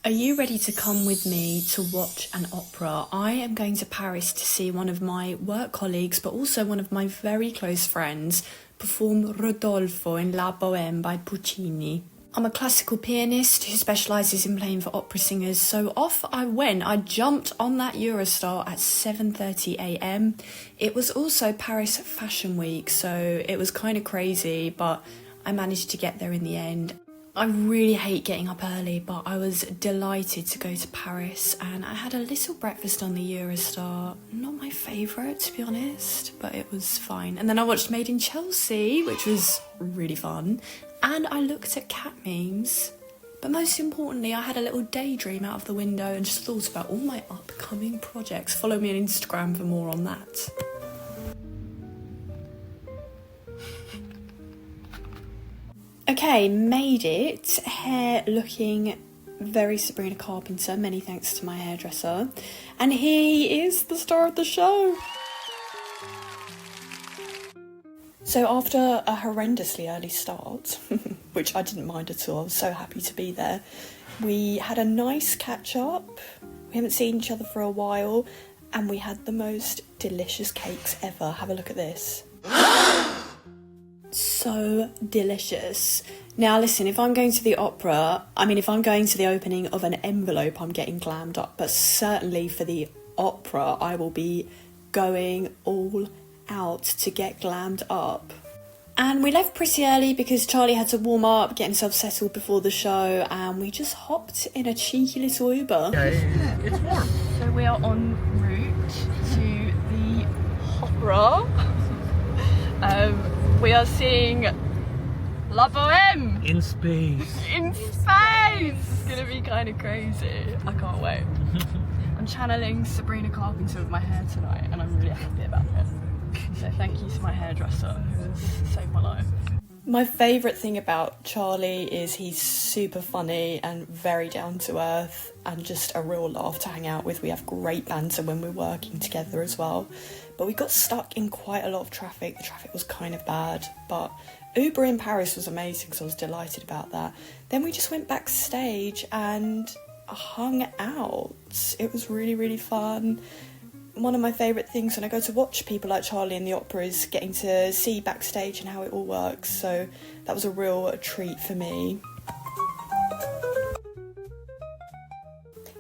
Are you ready to come with me to watch an opera? I am going to Paris to see one of my work colleagues, but also one of my very close friends, perform Rodolfo in La Bohème by Puccini. I'm a classical pianist who specialises in playing for opera singers, so off I went. I jumped on that Eurostar at 7:30 a.m. It was also Paris Fashion Week, so it was kind of crazy, but I managed to get there in the end. I really hate getting up early, but I was delighted to go to Paris, and I had a little breakfast on the Eurostar. Not my favourite, to be honest, but it was fine. And then I watched Made in Chelsea, which was really fun, and I looked at cat memes. But most importantly, I had a little daydream out of the window and just thought about all my upcoming projects. Follow me on Instagram for more on that. Okay, made it. Hair looking very Sabrina Carpenter. Many thanks to my hairdresser. And here he is, the star of the show. So after a horrendously early start, which I didn't mind at all, I was so happy to be there, we had a nice catch up. We haven't seen each other for a while, and we had the most delicious cakes ever. Have a look at this. So delicious. Now listen, if I'm going to the opera, if I'm going to the opening of an envelope, I'm getting glammed up, but certainly for the opera, I will be going all out to get glammed up. And we left pretty early because Charlie had to warm up, get himself settled before the show, and we just hopped in a cheeky little Uber. Yeah, it's warm. So we are en route to the opera. We are seeing La Bohème In space. in space. It's gonna be kind of crazy. I can't wait. I'm channeling Sabrina Carpenter with my hair tonight, and I'm really happy about it. So thank you to my hairdresser who has saved my life. My favourite thing about Charlie is he's super funny and very down to earth and just a real laugh to hang out with. We have great banter when we're working together as well. But we got stuck in quite a lot of traffic. The traffic was kind of bad, but Uber in Paris was amazing, so I was delighted about that. Then we just went backstage and hung out. It was really, really fun. One of my favourite things when I go to watch people like Charlie in the opera is getting to see backstage and how it all works, so that was a real treat for me.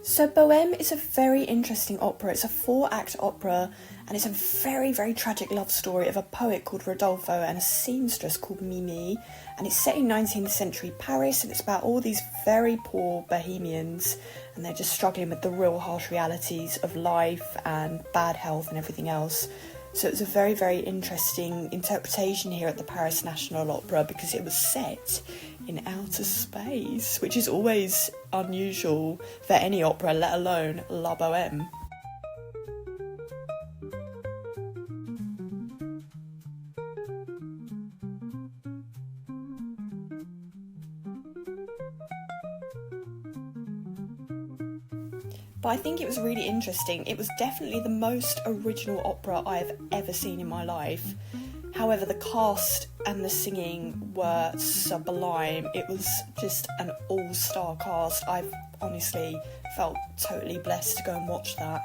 So Bohème is a very interesting opera. It's a 4-act opera, and it's a very, very tragic love story of a poet called Rodolfo and a seamstress called Mimi, and it's set in 19th century Paris, and it's about all these very poor bohemians, and they're just struggling with the real harsh realities of life and bad health and everything else. So it was a very, very interesting interpretation here at the Paris National Opera because it was set in outer space, which is always unusual for any opera, let alone La Bohème. But I think it was really interesting. It was definitely the most original opera I've ever seen in my life. However, the cast and the singing were sublime. It was just an all-star cast. I've honestly felt totally blessed to go and watch that.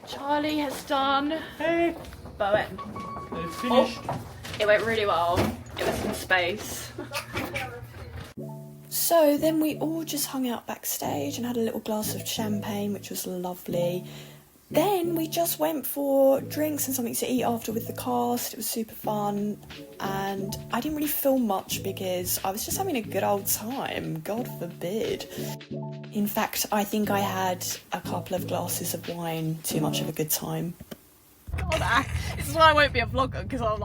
Charlie has done Hey, Bohème. it's finished. It went really well. It was in space. So then we all just hung out backstage and had a little glass of champagne, which was lovely. Then we just went for drinks and something to eat after with the cast. It was super fun, and I didn't really film much because I was just having a good old time, God forbid. In fact, I think I had a couple of glasses of wine, too much of a good time. God, this is why I won't be a vlogger, because I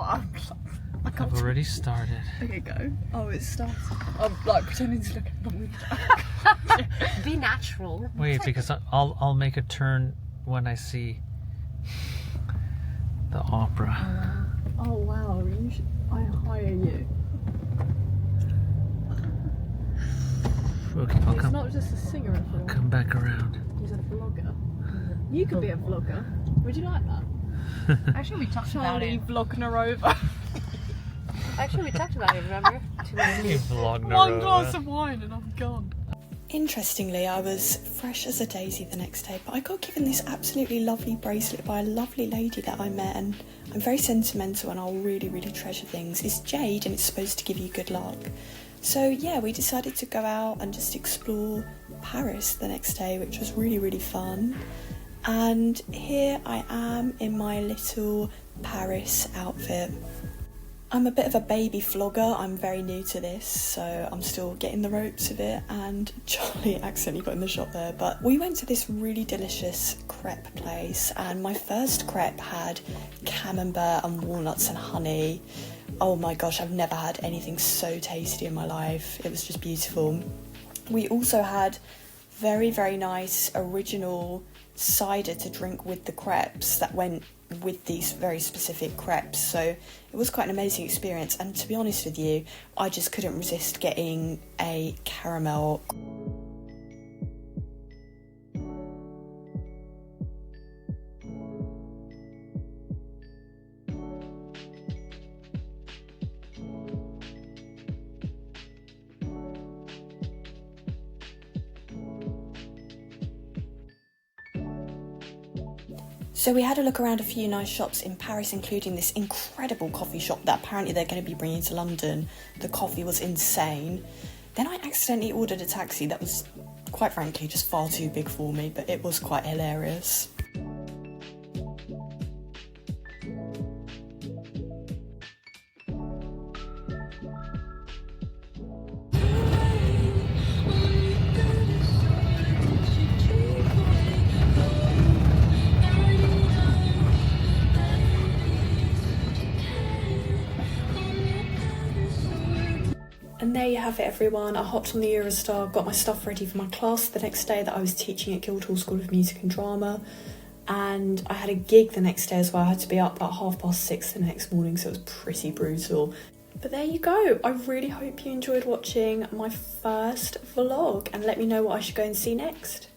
can't. I've already started. Okay, go. Oh, it starts. I'm like pretending to look at the window. Be natural. Wait, because I'll make a turn when I see the opera. Oh wow, I hire you. Okay, I'll He's come. not just a singer of I'll come back around. He's a vlogger. You could be a vlogger. Would you like that? Actually, we talked about Charlie it. vlogging her over. Actually, we talked about it, remember? You vlogged her One over. glass of wine and I'm gone. Interestingly, I was fresh as a daisy the next day, but I got given this absolutely lovely bracelet by a lovely lady that I met, and I'm very sentimental and I'll really, really treasure things. It's jade and it's supposed to give you good luck. So yeah, we decided to go out and just explore Paris the next day, which was really, really fun. And here I am in my little Paris outfit. I'm a bit of a baby vlogger, I'm very new to this, so I'm still getting the ropes of it, and Charlie accidentally got in the shot there. But we went to this really delicious crepe place, and my first crepe had camembert and walnuts and honey. Oh my gosh, I've never had anything so tasty in my life. It was just beautiful. We also had very, very nice original cider to drink with the crepes that went with these very specific crepes, so it was quite an amazing experience. And to be honest with you, I just couldn't resist getting a caramel. So we had a look around a few nice shops in Paris, including this incredible coffee shop that apparently they're going to be bringing to London. The coffee was insane. Then I accidentally ordered a taxi that was, quite frankly, just far too big for me, but it was quite hilarious. And there you have it, everyone. I hopped on the Eurostar, got my stuff ready for my class the next day that I was teaching at Guildhall School of Music and Drama, and I had a gig the next day as well. I had to be up at 6:30 the next morning, so it was pretty brutal. But there you go. I really hope you enjoyed watching my first vlog, and let me know what I should go and see next.